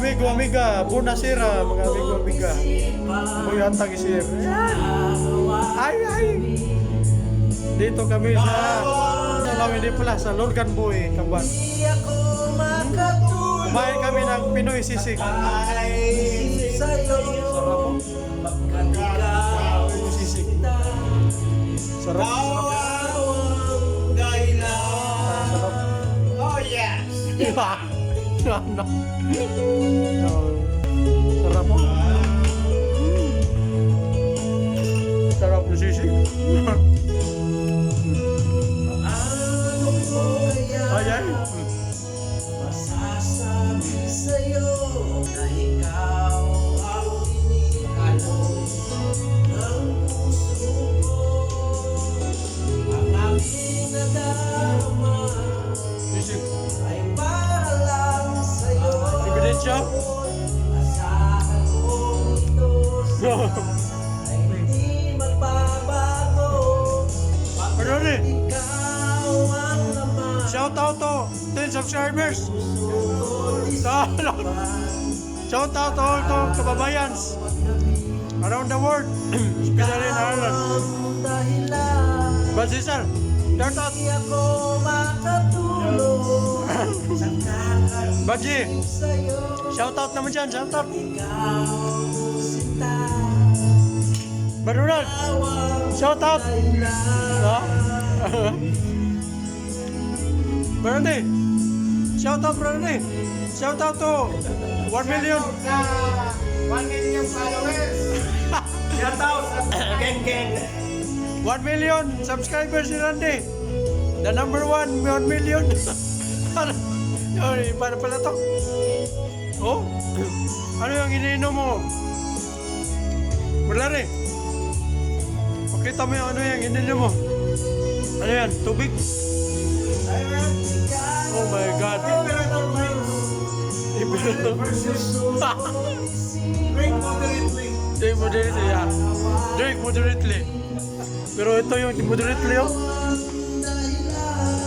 amigo, amiga, bunasira, mga amigo, amiga. Uy, antang isir. Ay, ay. Dito kami sa hindi pala, sa Lorgan Boy, Kaban. Kumain kami ng Pinoy sisig. Sarap. Sisig. Sarap. Sarap. Oh yes! Ano? Sarap mo. Sarap na sisig. Ay, ay. Masasabi sa'yo na ikaw ang inialon ng puso ko. Ang aking nadarama Sisig. ay para lang sa'yo. Ebidensya? Asahan ko ito ay hindi magbabago. Ano rin? Ikaw ang naman. Shout out to 10 subscribers. Shout out to all to kababayans around the world, especially in Ireland. But Cesar, shout out. Hindi ako makatulog Baji, sa'yo. shout out naman dyan, shout out. Ikaw sinta. Barunan, shout out. Ha? Barangay, shout out Barangay. Shout out to 1 million. 1 million followers. Shout out sa Geng. 1 million subscribers ni Randy. The number 1 million. Para pala to. Oh? Ano yung iniinom mo? Wala rin. Pakita mo yung ano yung iniinom mo. Ano yan? Tubig? Oh my God. Drink moderately. Drink moderately, yeah. Drink moderately. Pero ito yung moderately, oh.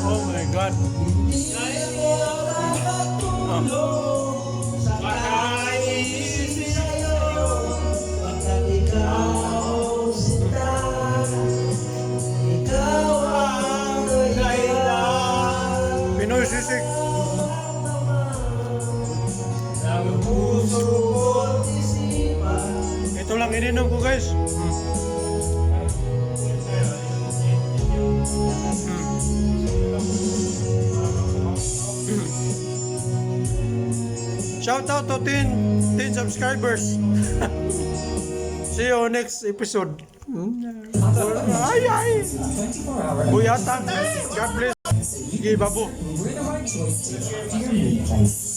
Oh my God. Pinoy sisig. Ito lang ininom ko, guys. Shout out to 10 subscribers. See you next episode. Ay, ay. Buyatan. God bless. Sige, babu. We're the right choice to your new place.